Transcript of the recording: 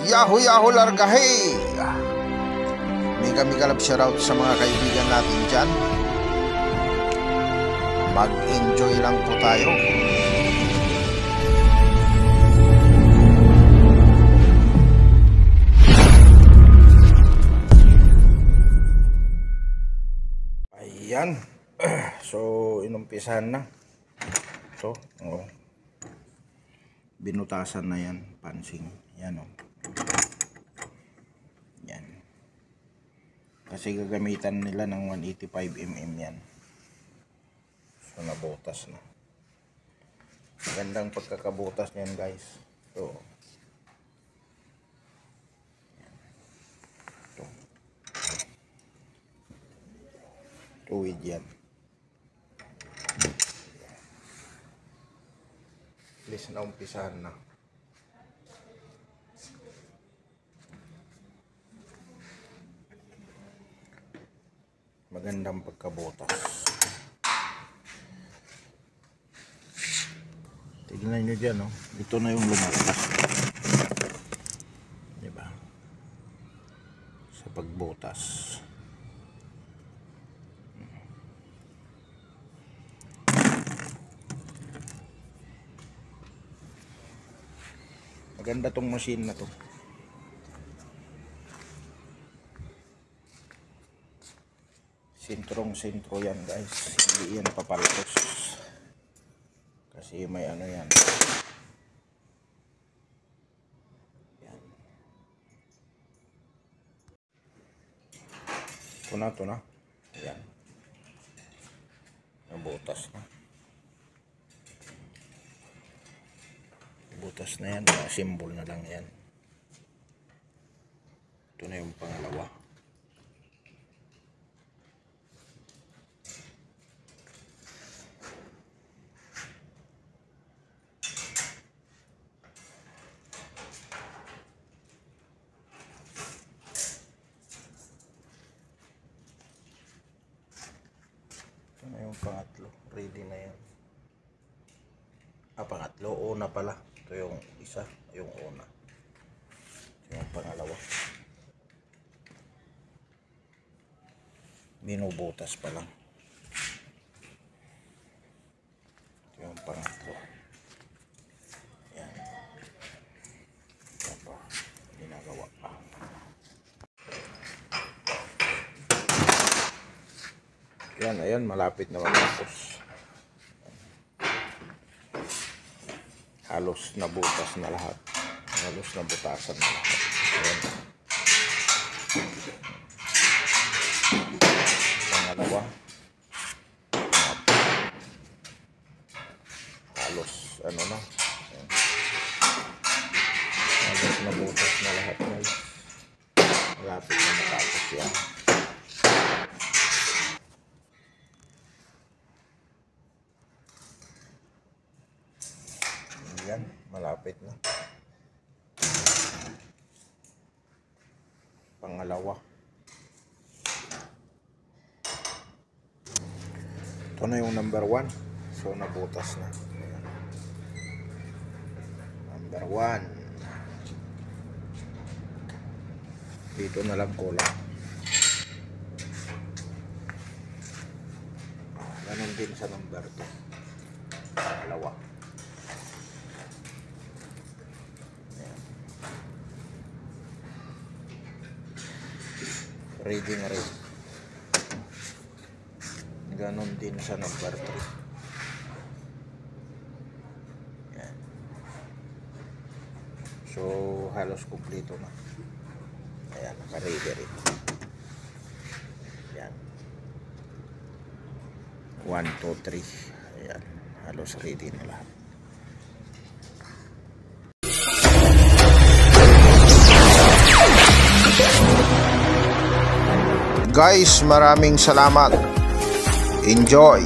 Yahoo Yahoo Largahe! Mega love shoutout sa mga kaibigan natin dyan. Mag-enjoy lang po tayo. Ayan. So, inumpisahan na. So, oh. Binutasan na yan, pansing. Yan, oh. Yan. Kasi gagamitan nila ng 185mm yan. So, nabutas na. Gandang pagkakabutas niyan, guys. So, yan. Ito. Tuwid yan. Please na umpisahan na. Magandang pagkabutas. Tignan nyo dyan, oh. Ito na yung lumakas. Diba? Sa pagbutas. Maganda tong machine na to. Sentrong-sentro yan, guys. Hindi yan papaltos. Kasi may ano yan. Yan. Ito na. Yan. Nabutas na. Butas na yan, symbol na lang yan. Ito na yung pangalawa. Ito na yung pangatlo, ready na yan. Pangatlo, una pala. Ito yung isa, yung una. Ito yung pangalawa. Binubutas pa lang. Ito yung pangatlo. Yan. Ito pa. Ginagawa pa. Yan, ayan. Malapit na matapos. Halos nabutas na lahat. Halos nabutasan na lahat. Ayan. Pangalawa. Halos ano na. Ayan. Halos nabutas na lahat, guys. Malapit na matapos yan. Yan, malapit na. Pangalawa. Ito na yung number 1. So, nabutas na. Ayan. Number 1. Dito na lang kulang. Ganon din sa number 2. Pangalawa. Ready na rin. Ganon din sa number 3. Yan. So, halos kumpleto na. Ayan, naka-ready rin. Yan. 1, 2, 3. Ayan, halos ready na lahat. Guys, maraming salamat. Enjoy!